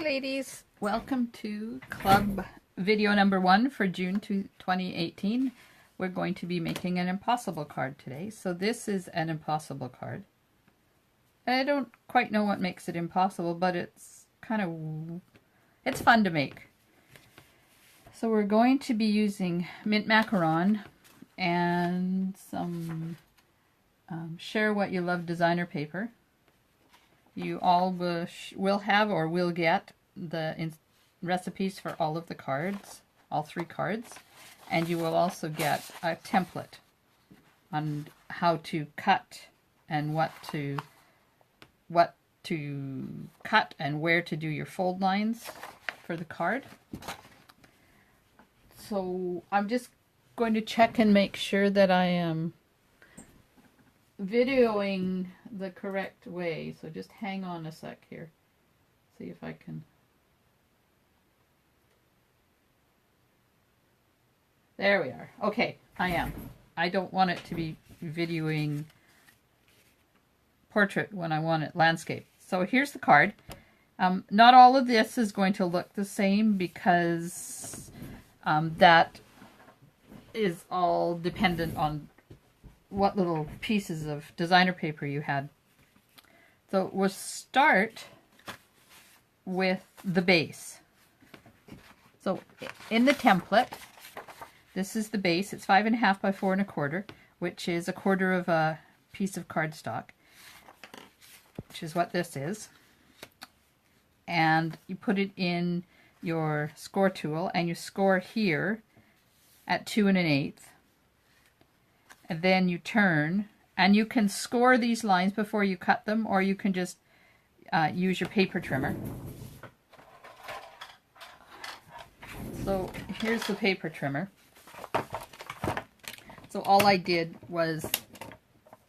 ladies, welcome to club video number 1 for June 2018. We're going to be making an impossible card today. So this is an impossible card. I don't quite know what makes it impossible, but it's it's fun to make. So we're going to be using mint macaron and some Share What You Love designer paper. You all will have or will get the recipes for all of the cards, all 3 cards, and you will also get a template on how to cut and what to cut and where to do your fold lines for the card. So I'm just going to check and make sure that I am videoing the correct way, so just hang on a sec here. See if I can. There we are. Okay, I am. I don't want it to be videoing portrait when I want it landscape. So here's the card. Not all of this is going to look the same because that is all dependent on what little pieces of designer paper you had. So we'll start with the base. So in the template, this is the base. It's 5.5 by 4 1/4, which is 1/4 of a piece of cardstock, which is what this is. And you put it in your score tool and you score here at 2 1/8. And then you turn, and you can score these lines before you cut them, or you can just use your paper trimmer. So here's the paper trimmer. So all I did was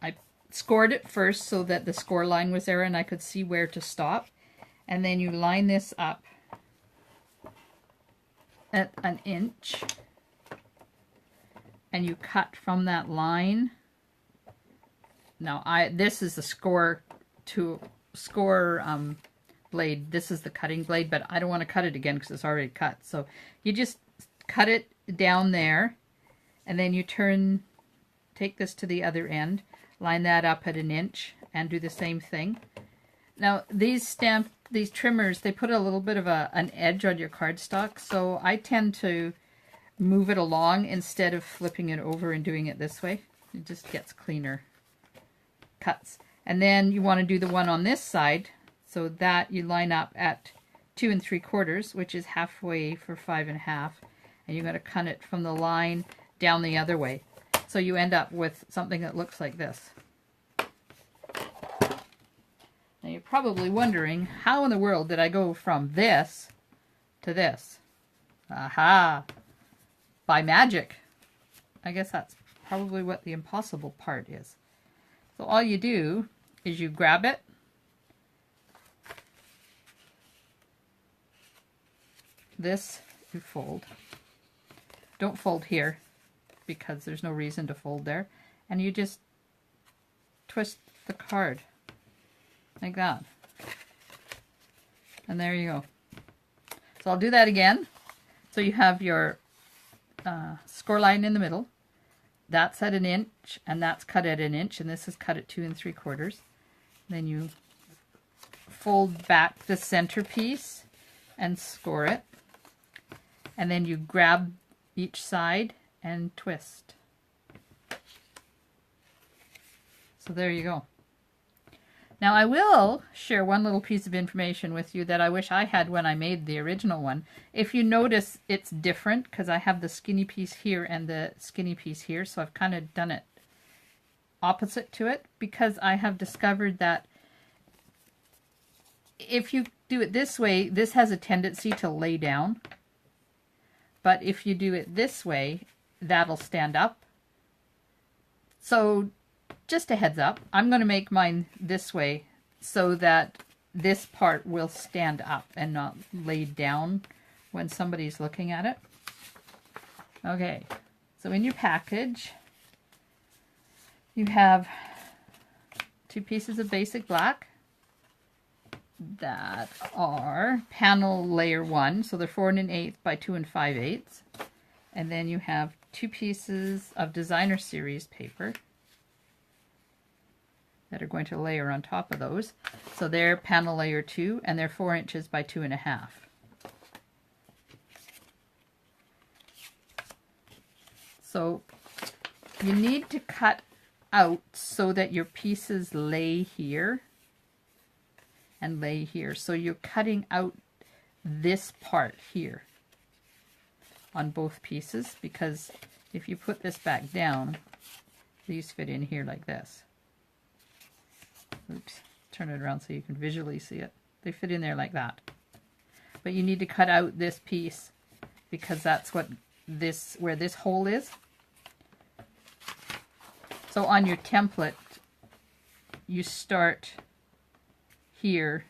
I scored it first so that the score line was there and I could see where to stop. And then you line this up at 1 inch. And you cut from that line. Now this is the score blade. This is the cutting blade, but I don't want to cut it again because it's already cut. So you just cut it down there, and then you take this to the other end, line that up at 1 inch, and do the same thing. Now these trimmers, they put a little bit of an edge on your cardstock, so I tend to move it along instead of flipping it over and doing it this way. It just gets cleaner cuts. And then you want to do the one on this side, so that you line up at 2 3/4, which is halfway for 5.5, and you're going to cut it from the line down the other way. So you end up with something that looks like this. Now you're probably wondering, how in the world did I go from this to this? Aha! By magic. I guess that's probably what the impossible part is. So all you do is you grab it, this you fold. Don't fold here because there's no reason to fold there, and you just twist the card like that, and there you go. So I'll do that again. So you have your score line in the middle. That's at 1 inch, and that's cut at 1 inch, and this is cut at 2 3/4. Then you fold back the center piece and score it, and then you grab each side and twist. So there you go. Now I will share one little piece of information with you that I wish I had when I made the original one. If you notice, it's different because I have the skinny piece here and the skinny piece here, so I've kind of done it opposite to it because I have discovered that if you do it this way, this has a tendency to lay down. But if you do it this way, that'll stand up. So just a heads up, I'm going to make mine this way so that this part will stand up and not lay down when somebody's looking at it. Okay, so in your package, you have 2 pieces of basic black, that are panel layer 1, so they're 4 1/8 by 2 5/8. And then you have 2 pieces of designer series paper that are going to layer on top of those. So they're panel layer 2, and they're 4 inches by 2 1/2. So you need to cut out so that your pieces lay here and lay here. So you're cutting out this part here on both pieces, because if you put this back down, these fit in here like this. Oops, turn it around so you can visually see it. They fit in there like that. But you need to cut out this piece because that's what this, where this hole is. So on your template, you start here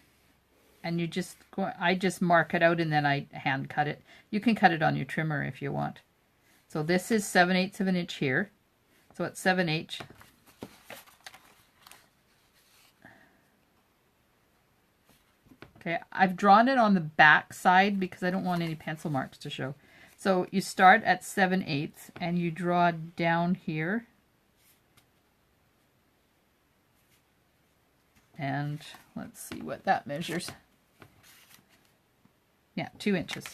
and you just go, I just mark it out and then I hand cut it. You can cut it on your trimmer if you want. So this is 7/8 of an inch here. So it's 7/8. Okay, I've drawn it on the back side because I don't want any pencil marks to show. So you start at 7/8 and you draw down here. And let's see what that measures. Yeah, 2 inches.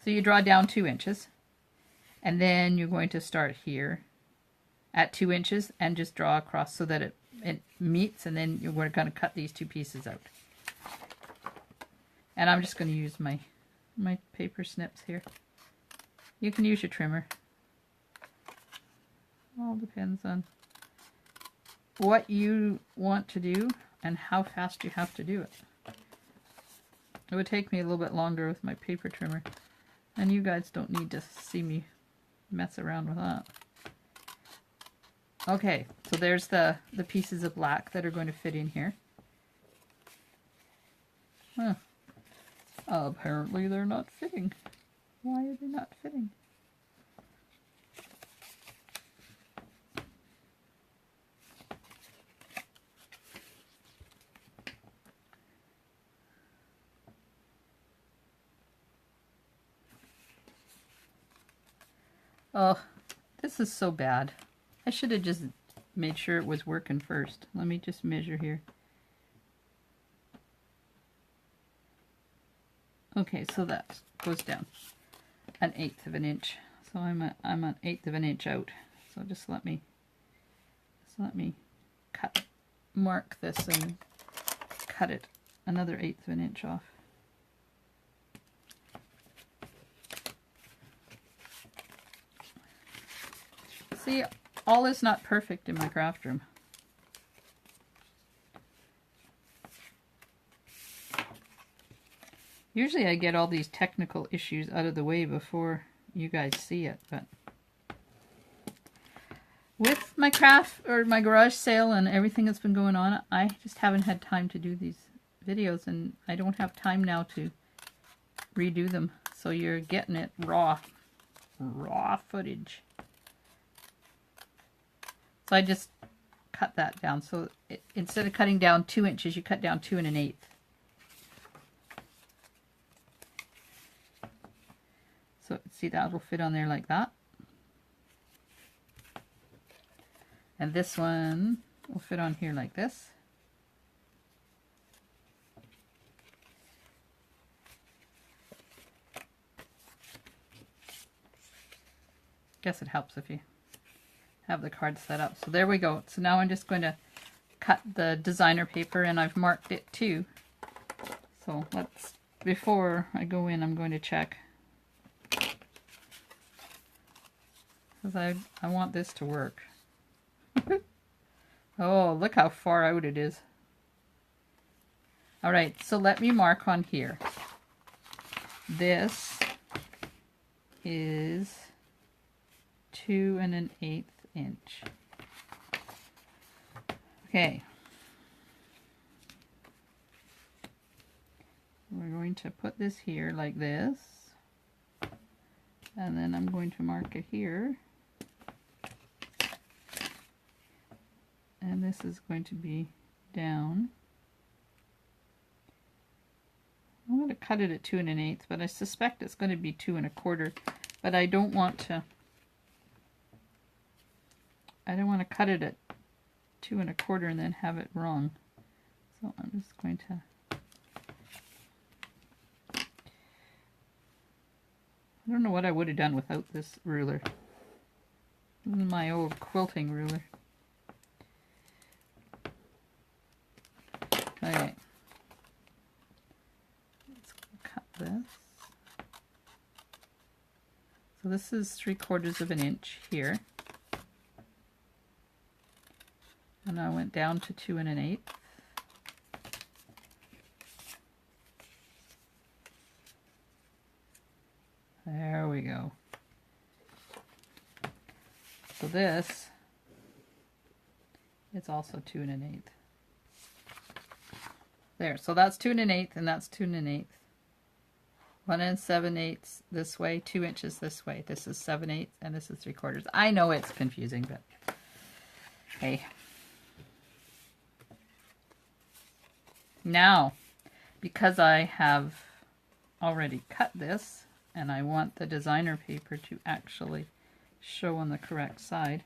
So you draw down 2 inches. And then you're going to start here at 2 inches and just draw across so that it meets, and then you're going to cut these 2 pieces out. And I'm just going to use my paper snips here. You can use your trimmer. All depends on what you want to do and how fast you have to do it. It would take me a little bit longer with my paper trimmer, and you guys don't need to see me mess around with that. Okay, so there's the pieces of black that are going to fit in here. Huh. Apparently they're not fitting. Why are they not fitting? Oh, this is so bad. I should have just made sure it was working first. Let me just measure here. Okay, so that goes down 1/8 of an inch. So I'm 1/8 of an inch out. So just let me mark this and cut it another 1/8 of an inch off. See, all is not perfect in my craft room. Usually I get all these technical issues out of the way before you guys see it, but with my craft or my garage sale and everything that's been going on, I just haven't had time to do these videos, and I don't have time now to redo them. So you're getting it raw footage. So I just cut that down. So instead of cutting down 2 inches, you cut down 2 1/8. So see, that will fit on there like that. And this one will fit on here like this. Guess it helps if you have the card set up. So there we go. So now I'm just going to cut the designer paper, and I've marked it too. So let's, before I go in, I'm going to check, because I want this to work. Oh, look how far out it is. All right, so let me mark on here. This is 2 1/8 inch. Okay. We're going to put this here like this. And then I'm going to mark it here. And this is going to be down. going to cut it at 2 1/8, but I suspect it's going to be 2 1/4. But I don't want to cut it at 2 1/4 and then have it wrong. So I'm just going to, I don't know what I would have done without this ruler. This is my old quilting ruler. Okay. Let's cut this. So this is 3/4 of an inch here. And I went down to 2 1/8. There we go. So this is also 2 1/8. There, so that's 2 1/8 and that's 2 1/8. 1 7/8 this way, 2 inches this way. This is 7/8 and this is 3/4. I know it's confusing, but hey. Now, because I have already cut this and I want the designer paper to actually show on the correct side,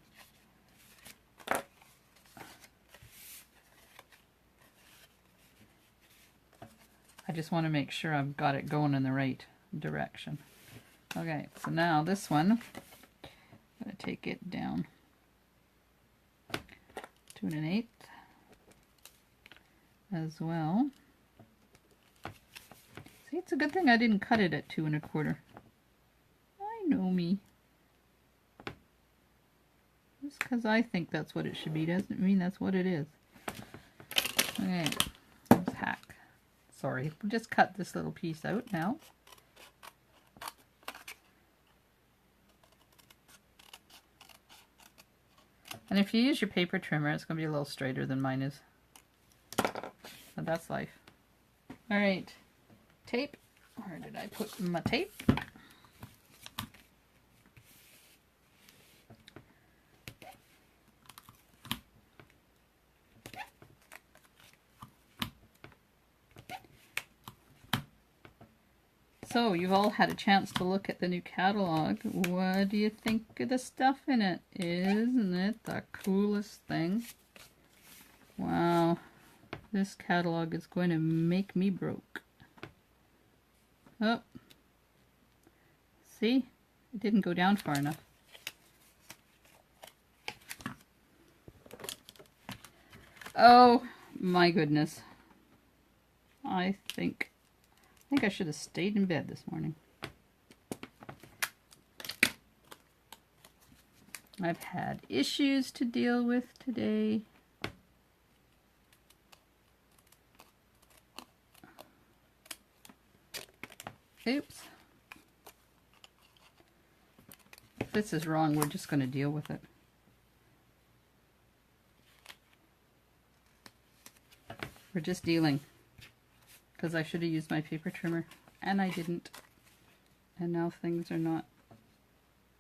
I just want to make sure I've got it going in the right direction. Okay, so now this one, I'm going to take it down 2 1/8 as well. See, it's a good thing I didn't cut it at 2 1/4. I know me. Just because I think that's what it should be doesn't mean that's what it is. Okay, let's hack. Sorry, we'll just cut this little piece out now. And if you use your paper trimmer, it's going to be a little straighter than mine is. But that's life. Alright, tape. Where did I put my tape? So, you've all had a chance to look at the new catalog. What do you think of the stuff in it? Isn't it the coolest thing? Wow. This catalog is going to make me broke. Oh. See? It didn't go down far enough. Oh my goodness. I think I should have stayed in bed this morning. I've had issues to deal with today. Oops. If this is wrong, we're just going to deal with it. We're just dealing. Because I should have used my paper trimmer, and I didn't. And now things are not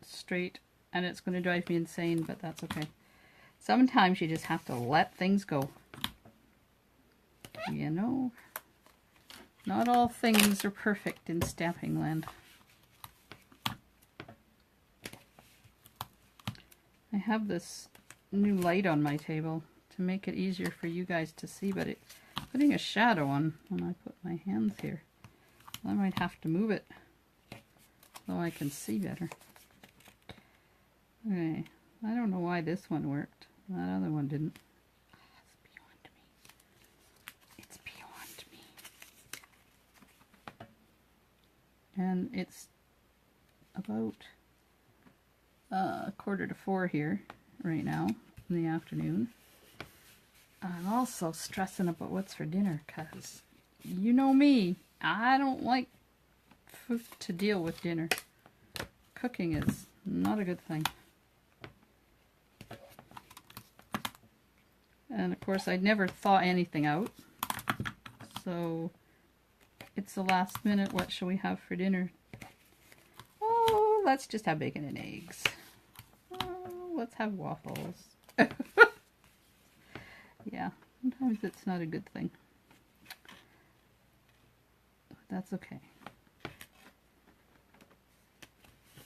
straight, and it's going to drive me insane, but that's okay. Sometimes you just have to let things go. You know, not all things are perfect in stamping land. I have this new light on my table to make it easier for you guys to see, but it's putting a shadow on when I put my hands here. I might have to move it so I can see better. Okay, I don't know why this one worked. That other one didn't. It's beyond me. It's beyond me. And it's about 3:45 here right now in the afternoon. I'm also stressing about what's for dinner because you know me, I don't like food to deal with dinner. Cooking is not a good thing. And of course I'd never thought anything out. So it's the last minute, what shall we have for dinner? Oh, let's just have bacon and eggs. Oh, let's have waffles. Yeah, sometimes it's not a good thing. that's okay.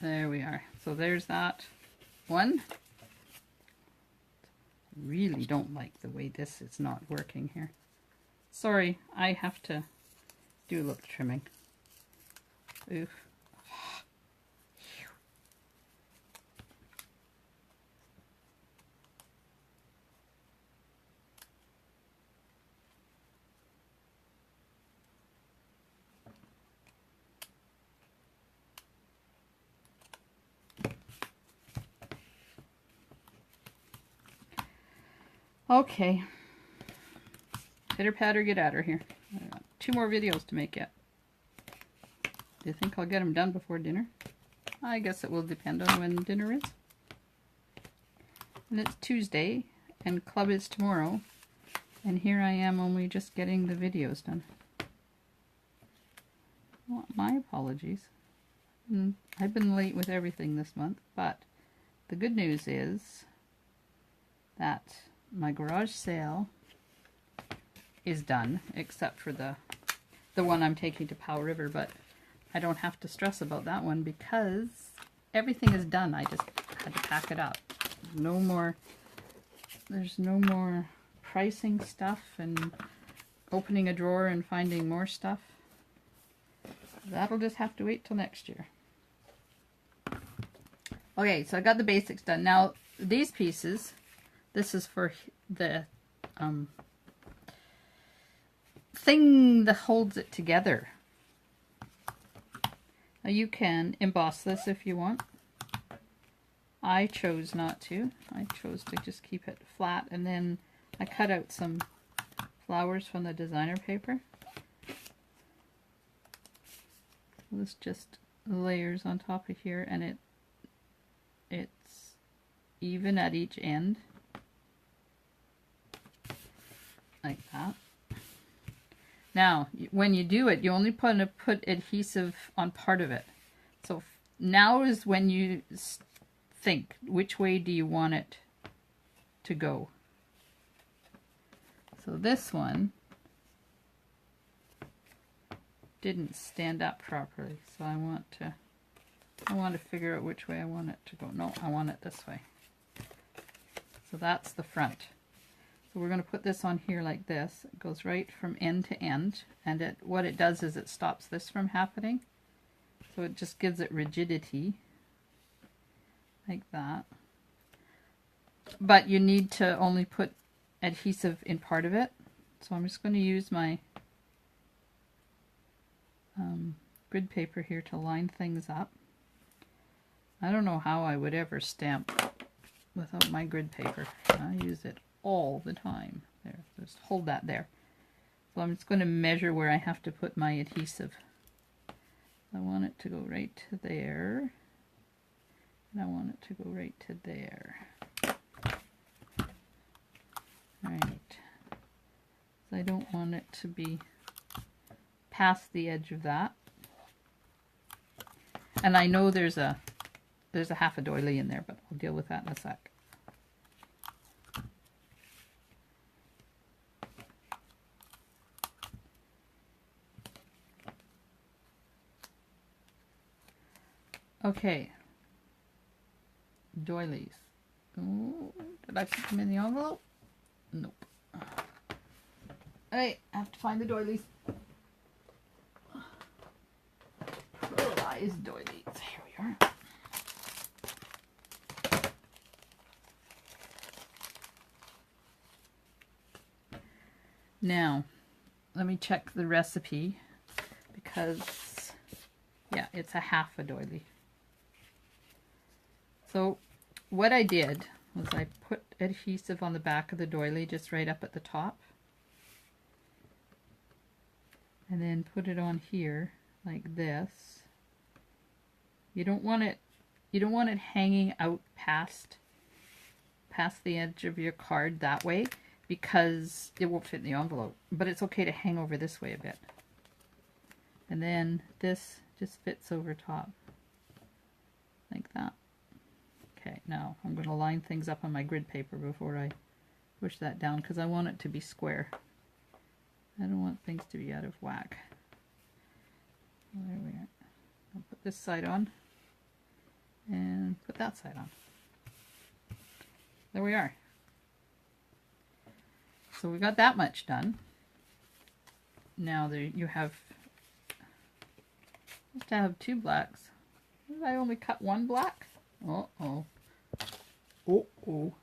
There we are. So there's that one. Really don't like the way this is not working here. Sorry, I have to do a little trimming. Oof. Okay. Pitter patter, get out of here. I got 2 more videos to make yet. Do you think I'll get them done before dinner? I guess it will depend on when dinner is. And it's Tuesday, and club is tomorrow. And here I am only just getting the videos done. Well, my apologies. I've been late with everything this month, but the good news is that my garage sale is done, except for the one I'm taking to Powell River, but I don't have to stress about that one because everything is done. I just had to pack it up. There's no more pricing stuff and opening a drawer and finding more stuff. That'll just have to wait till next year. Okay, so I got the basics done. Now, these pieces, this is for the thing that holds it together. Now, you can emboss this if you want. I chose not to. I chose to just keep it flat, and then I cut out some flowers from the designer paper. This just layers on top of here, and it's even at each end, like that. Now, when you do it, you only put adhesive on part of it. So now is when you think, which way do you want it to go? So this one didn't stand up properly, so I want to figure out which way I want it to go. No, I want it this way. So that's the front. So we're going to put this on here like this. It goes right from end to end, and what it does is it stops this from happening. So it just gives it rigidity, like that. But you need to only put adhesive in part of it. So I'm just going to use my grid paper here to line things up. I don't know how I would ever stamp without my grid paper. I use it all the time. There, just hold that there. So I'm just going to measure where I have to put my adhesive. I want it to go right to there, and I want it to go right to there. Right. So I don't want it to be past the edge of that. And I know there's a half a doily in there, but I'll deal with that in a sec. Okay, doilies. Oh, did I put them in the envelope? Nope. Hey, I have to find the doilies. Where is doilies? Here we are. Now, let me check the recipe because, yeah, it's a half a doily. So what I did was I put adhesive on the back of the doily just right up at the top, and then put it on here like this. You don't want it hanging out past the edge of your card that way, because it won't fit in the envelope. But it's okay to hang over this way a bit. And then this just fits over top like that. Okay, now I'm going to line things up on my grid paper before I push that down, because I want it to be square. I don't want things to be out of whack. put this side on and put that side on. There we are. So we got that much done. Now there you have to have 2 blacks. Did I only cut 1 black? Uh-oh. Uh-oh.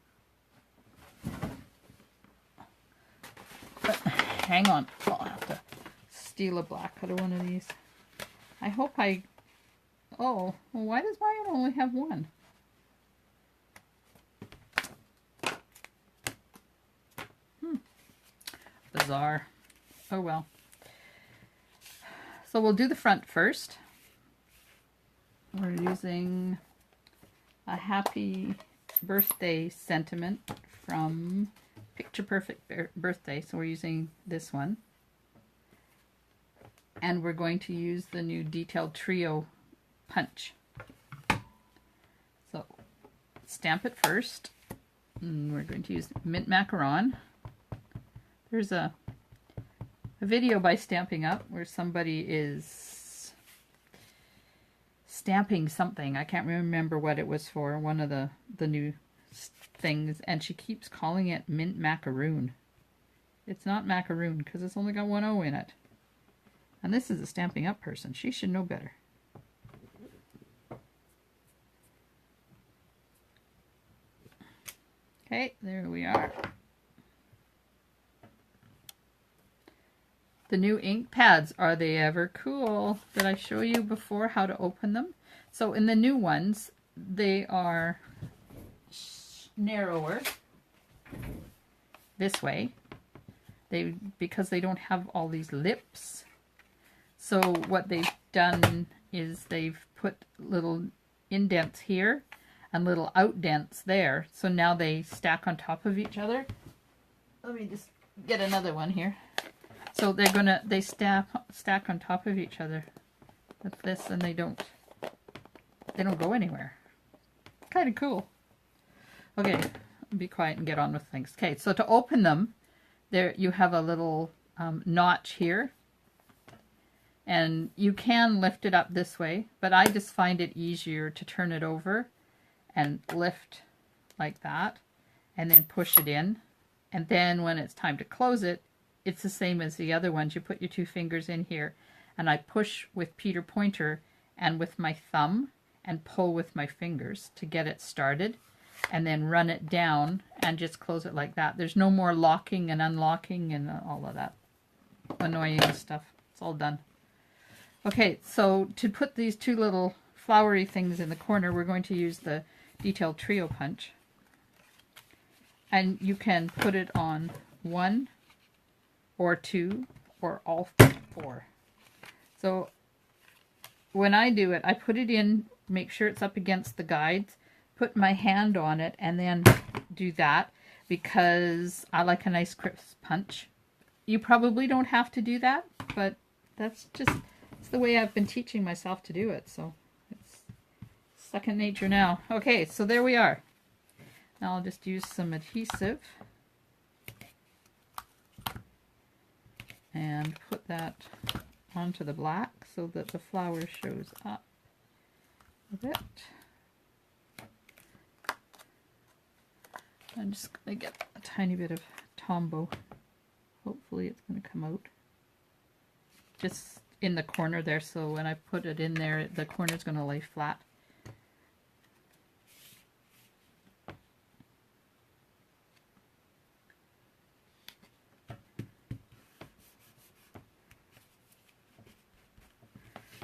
Hang on. I'll have to steal a black out of one of these. I hope I... Oh, well, why does mine only have 1? Bizarre. Oh well. So we'll do the front first. We're using a happy birthday sentiment from Picture Perfect Birthday. So we're using this one. And we're going to use the new Detailed Trio punch. So stamp it first. And we're going to use Mint Macaron. There's a video by Stampin' Up where somebody is stamping something. I can't remember what it was for, one of the new things, and she keeps calling it Mint Macaroon. It's not macaroon because it's only got 1 O in it. And this is a Stampin' Up person. She should know better. Okay, there we are. The new ink pads, are they ever cool? Did I show you before how to open them? So in the new ones, they are narrower this way. Because they don't have all these lips. So what they've done is they've put little indents here and little outdents there. So now they stack on top of each other. Let me just get another one here. So they stack on top of each other with this, and they don't go anywhere. Kind of cool. Okay, be quiet and get on with things. Okay, so to open them, there you have a little notch here, and you can lift it up this way, but I just find it easier to turn it over and lift like that, and then push it in, and then when it's time to close it, it's the same as the other ones. You put your 2 fingers in here, and I push with Peter Pointer and with my thumb and pull with my fingers to get it started, and then run it down and just close it like that. There's no more locking and unlocking and all of that annoying stuff. It's all done. Okay, so to put these 2 little flowery things in the corner, we're going to use the Detailed Trio punch. And you can put it on 1 or 2 or all 4. So when I do it, I put it in, make sure it's up against the guides, put my hand on it, and then do that because I like a nice crisp punch. You probably don't have to do that, but it's the way I've been teaching myself to do it, so it's second nature now. Okay, so there we are. Now I'll just use some adhesive and put that onto the black so that the flower shows up a bit. I'm just going to get a tiny bit of Tombow. Hopefully it's going to come out. Just in the corner there, so when I put it in there, the corner's going to lay flat.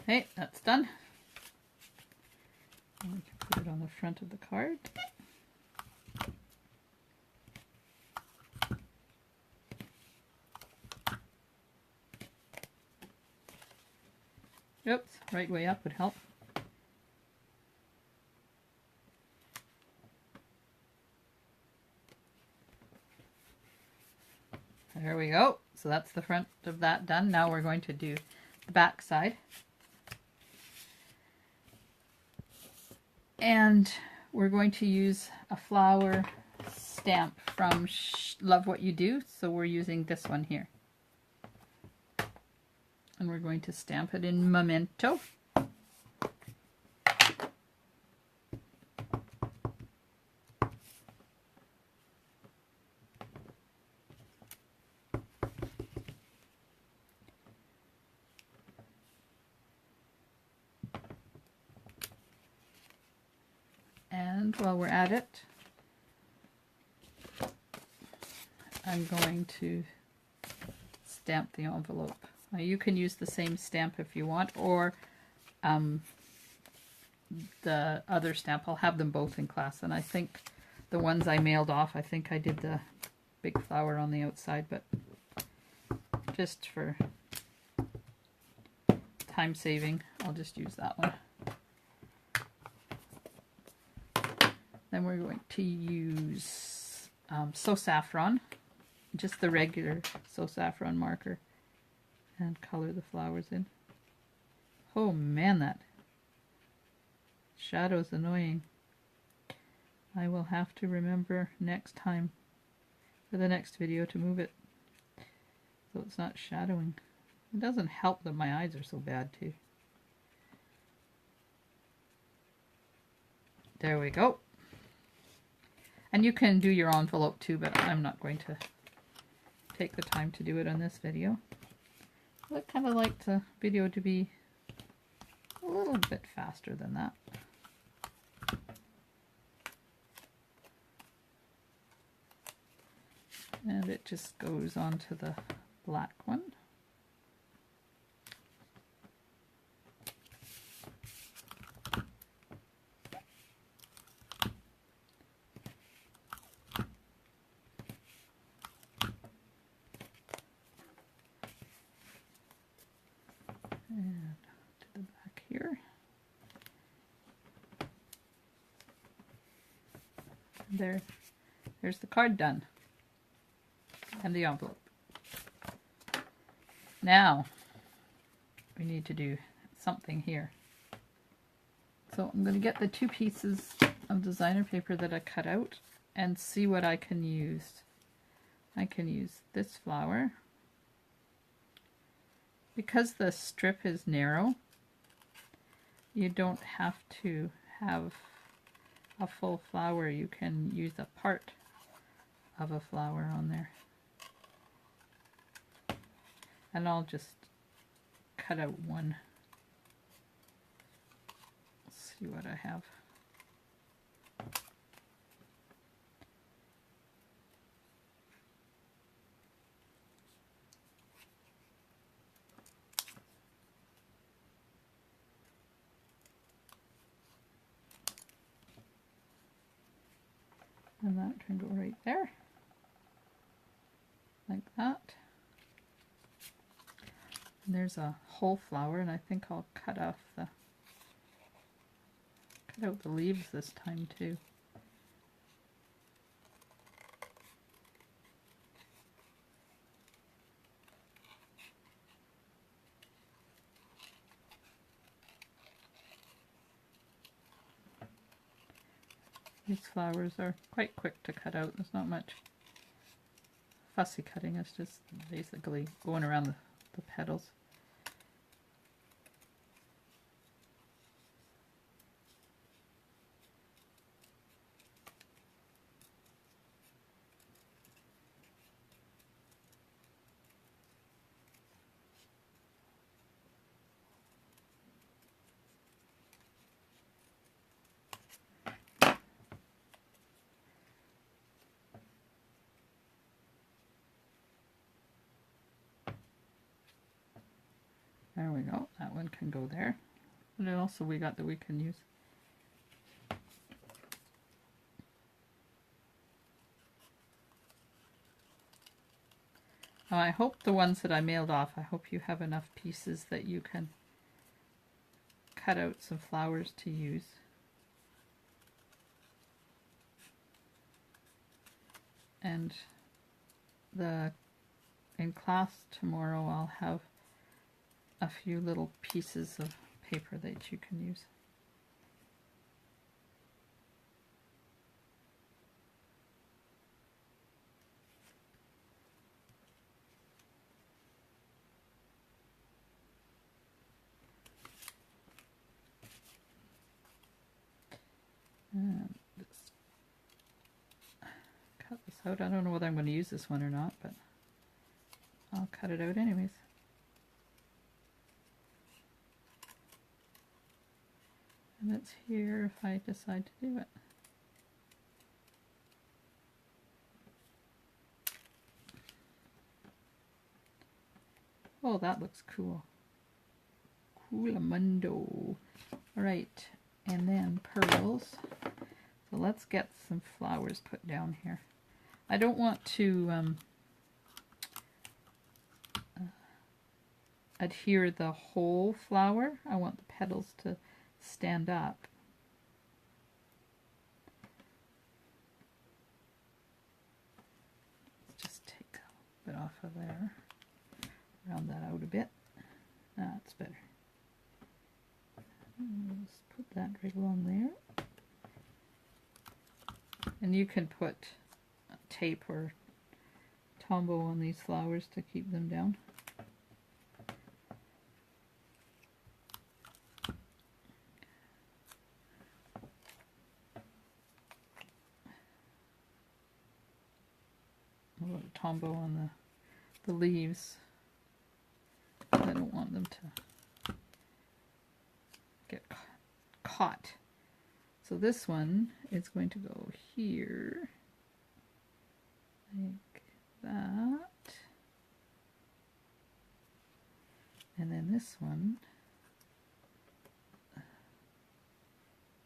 Okay, that's done. We can put it on the front of the card. Oops, right way up would help. There we go. So that's the front of that done. Now we're going to do the back side. And we're going to use a flower stamp from Love What You Do. So we're using this one here. And we're going to stamp it in Memento. And while we're at it, I'm going to stamp the envelope. Now you can use the same stamp if you want, or the other stamp. I'll have them both in class, and I think the ones I mailed off, I think I did the big flower on the outside, but just for time saving, I'll just use that one. Then we're going to use So Saffron, just the regular So Saffron marker, and color the flowers in. Oh man, that shadow's annoying. I will have to remember next time for the next video to move it so it's not shadowing. It doesn't help that my eyes are so bad too. There we go. And you can do your envelope too, but I'm not going to take the time to do it on this video. I'd kind of like the video to be a little bit faster than that. And it just goes onto the black one. And to the back here. And there's the card done. And the envelope. Now, we need to do something here. So I'm going to get the 2 pieces of designer paper that I cut out and see what I can use. I can use this flower. Because the strip is narrow, you don't have to have a full flower. You can use a part of a flower on there. And I'll just cut out one. Let's see what I have. And that can go right there, like that. And there's a whole flower, and I think I'll cut out the leaves this time too. These flowers are quite quick to cut out. There's not much fussy cutting. It's just basically going around the petals. There we go. That one can go there. What else have we got that we can use? Now, I hope the ones that I mailed off, I hope you have enough pieces that you can cut out some flowers to use. And in class tomorrow I'll have a few little pieces of paper that you can use. And just cut this out. I don't know whether I'm going to use this one or not, but I'll cut it out anyways. And it's here if I decide to do it. Oh, that looks cool. Coolamundo. Alright, and then pearls. So let's get some flowers put down here. I don't want to adhere the whole flower. I want the petals to stand up. Let's just take a bit off of there. Round that out a bit. That's better. Let's put that right along there. And you can put tape or Tombow on these flowers to keep them down. A little Tombow on the leaves. I don't want them to get caught. So this one is going to go here, like that. And then this one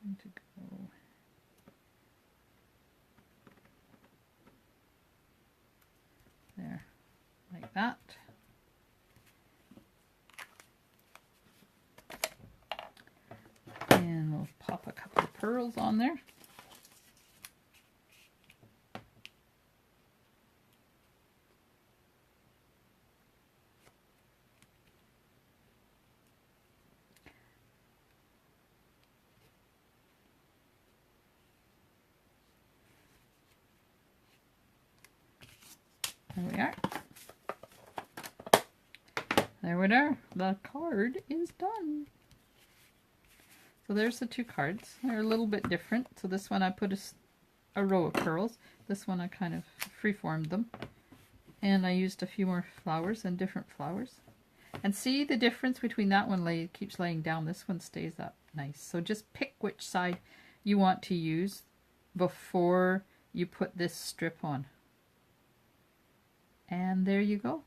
going to go there, like that. And we'll pop a couple of pearls on there. There we are. There we are. The card is done. So there's the two cards. They're a little bit different. So this one I put a row of pearls. This one I kind of freeformed them. And I used a few more flowers and different flowers. And see the difference between that one keeps laying down. This one stays up nice. So just pick which side you want to use before you put this strip on. And there you go.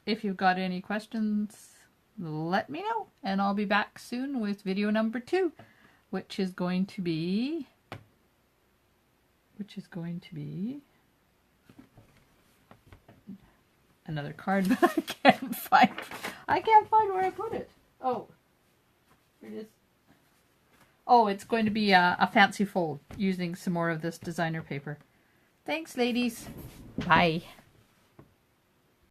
If you've got any questions, let me know, and I'll be back soon with video number 2, which is going to be another card, but I can't find where I put it. Oh, here it is. Oh, it's going to be a fancy fold using some more of this designer paper. Thanks, ladies. Bye.